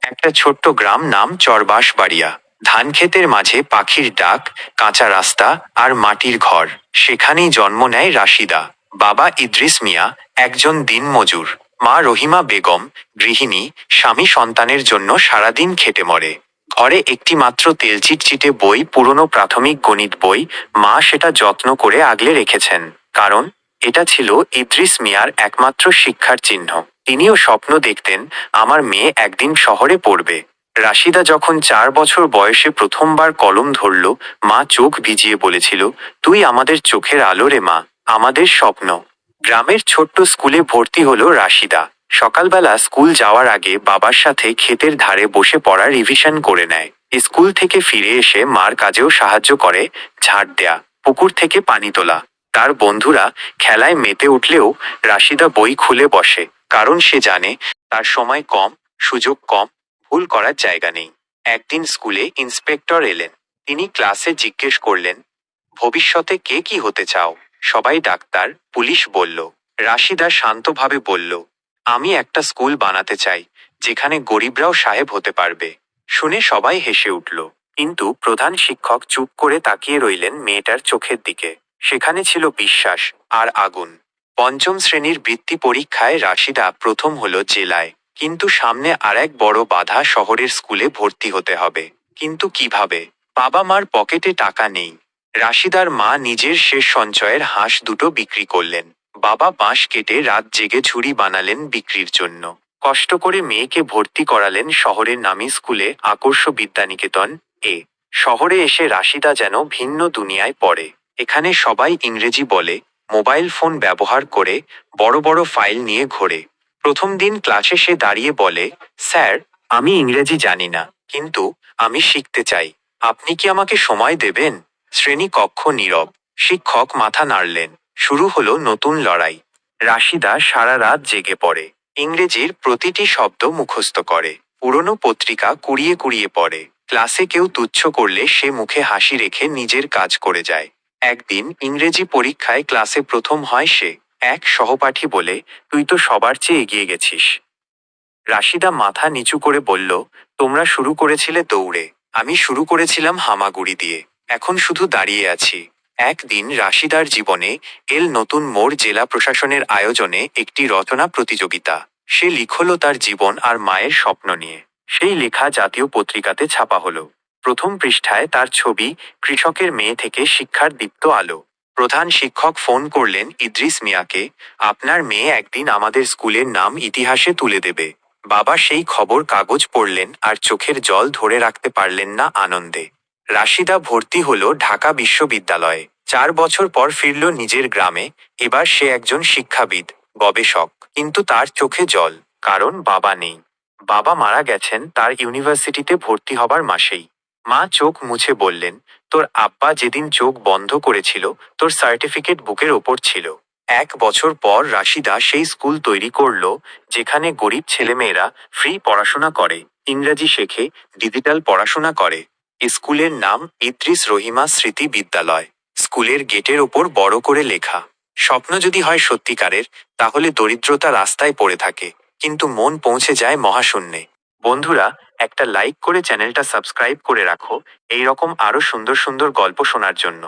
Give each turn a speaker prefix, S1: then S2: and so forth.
S1: একটা ছোট্ট গ্রাম নাম চরবাসবাড়িয়া। ধানক্ষেতের মাঝে পাখির ডাক, কাঁচা রাস্তা আর মাটির ঘর। সেখানেই জন্ম নেয় রাশিদা। বাবা ইদ্রিস মিয়া একজন দিনমজুর, মা রহিমা বেগম গৃহিণী, স্বামী সন্তানের জন্য সারাদিন খেটে মরে। ঘরে একটি মাত্র তেলচিটচিটে বই, পুরনো প্রাথমিক গণিত বই। মা সেটা যত্ন করে আগলে রেখেছেন, কারণ এটা ছিল ইদ্রিস মিয়ার একমাত্র শিক্ষার চিহ্ন। তিনিও স্বপ্ন দেখতেন, আমার মেয়ে একদিন শহরে পড়বে। রাশিদা যখন 4 বছর বয়সে প্রথমবার কলম ধরল, মা চোখ ভিজিয়ে বলেছিল, তুই আমাদের চোখের আলো রে মা, আমাদের স্বপ্ন। গ্রামের ছোট্ট স্কুলে ভর্তি হলো রাশিদা। সকালবেলা স্কুল যাওয়ার আগে বাবার সাথে ক্ষেতের ধারে বসে পড়া রিভিশন করে নেয়। স্কুল থেকে ফিরে এসে মার কাজেও সাহায্য করে, ঝাড় দেয়া, পুকুর থেকে পানি তোলা। তার বন্ধুরা খেলায় মেতে উঠলেও রাশিদা বই খুলে বসে, কারণ সে জানে তার সময় কম, সুযোগ কম, ভুল করার জায়গা নেই। একদিন স্কুলে ইন্সপেক্টর এলেন। তিনি ক্লাসে জিজ্ঞেস করলেন, ভবিষ্যতে কে কি হতে চাও? সবাই ডাক্তার, পুলিশ বলল। রাশিদা শান্তভাবে বলল, আমি একটা স্কুল বানাতে চাই, যেখানে গরিবরাও সাহেব হতে পারবে। শুনে সবাই হেসে উঠল, কিন্তু প্রধান শিক্ষক চুপ করে তাকিয়ে রইলেন মেয়েটার চোখের দিকে। সেখানে ছিল বিশ্বাস আর আগুন। পঞ্চম শ্রেণীর বৃত্তি পরীক্ষায় রাশিদা প্রথম হলো জেলায়। কিন্তু সামনে আরেক বড় বাধা, শহরের স্কুলে ভর্তি হতে হবে। কিন্তু কিভাবে? বাবা মার পকেটে টাকা নেই। রাশিদার মা নিজের শেষ সঞ্চয়ের হাঁস দুটো বিক্রি করলেন। বাবা বাঁশ কেটে রাত জেগে ঝুড়ি বানালেন বিক্রির জন্য। কষ্ট করে মেয়েকে ভর্তি করালেন শহরের নামী স্কুলে, আকর্ষ বিদ্যানিকেতন এ। শহরে এসে রাশিদা যেন ভিন্ন দুনিয়ায় পড়ে। এখানে সবাই ইংরেজি বলে, মোবাইল ফোন ব্যবহার করে, বড় বড় ফাইল নিয়ে ঘোরে। প্রথম দিন ক্লাসে সে দাঁড়িয়ে বলে, স্যার, আমি ইংরেজি জানি না, কিন্তু আমি শিখতে চাই। আপনি কি আমাকে সময় দেবেন? শ্রেণীকক্ষ নীরব। শিক্ষক মাথা নাড়লেন। শুরু হলো নতুন লড়াই। রাশিদা সারা রাত জেগে পড়ে। ইংরেজির প্রতিটি শব্দ মুখস্থ করে। পুরনো পত্রিকা কুড়িয়ে কুড়িয়ে পড়ে। ক্লাসে কেউ তুচ্ছ করলে সে মুখে হাসি রেখে নিজের কাজ করে যায়। একদিন ইংরেজি পরীক্ষায় ক্লাসে প্রথম হয় সে। এক সহপাঠী বলে, তুই তো সবার চেয়ে এগিয়ে গেছিস। রাশিদা মাথা নিচু করে বলল, তোমরা শুরু করেছিলে দৌড়ে, আমি শুরু করেছিলাম হামাগুড়ি দিয়ে। এখন শুধু দাঁড়িয়ে আছি। একদিন রাশিদার জীবনে এল নতুন মোড়। জেলা প্রশাসনের আয়োজনে একটি রচনা প্রতিযোগিতা। সে লিখল তার জীবন আর মায়ের স্বপ্ন নিয়ে। সেই লেখা জাতীয় পত্রিকাতে ছাপা হলো। প্রথম পৃষ্ঠায় তার ছবি, কৃষকের মেয়ে থেকে শিক্ষার দীপ্ত আলো। প্রধান শিক্ষক ফোন করলেন ইদ্রিস মিয়াকে, আপনার মেয়ে একদিন আমাদের স্কুলের নাম ইতিহাসে তুলে দেবে। বাবা সেই খবর কাগজ পড়লেন আর চোখের জল ধরে রাখতে পারলেন না আনন্দে। রাশিদা ভর্তি হলো ঢাকা বিশ্ববিদ্যালয়ে। 4 বছর পর ফিরল নিজের গ্রামে। এবার সে একজন শিক্ষাবিদ, গবেষক। কিন্তু তার চোখে জল, কারণ বাবা নেই। বাবা মারা গেছেন তার ইউনিভার্সিটিতে ভর্তি হবার মাসেই। মা চোখ মুছে বললেন, তোর আব্বা যেদিন চোখ বন্ধ করেছিল, তোর সার্টিফিকেট বুকের ওপর ছিল। 1 বছর পর রাশিদা সেই স্কুল তৈরি করল, যেখানে গরিব ছেলেমেয়েরা ফ্রি পড়াশোনা করে, ইংরাজি শেখে, ডিজিটাল পড়াশোনা করে। স্কুলের নাম ইদ্রিস রহিমা স্মৃতি বিদ্যালয়। স্কুলের গেটের ওপর বড় করে লেখা, স্বপ্ন যদি হয় সত্যিকারের, তাহলে দরিদ্রতা রাস্তায় পড়ে থাকে, কিন্তু মন পৌঁছে যায় মহাশূন্যে। বন্ধুরা, একটা লাইক করে চ্যানেলটা সাবস্ক্রাইব করে রাখো, এই রকম আরো সুন্দর সুন্দর গল্প শোনার জন্য।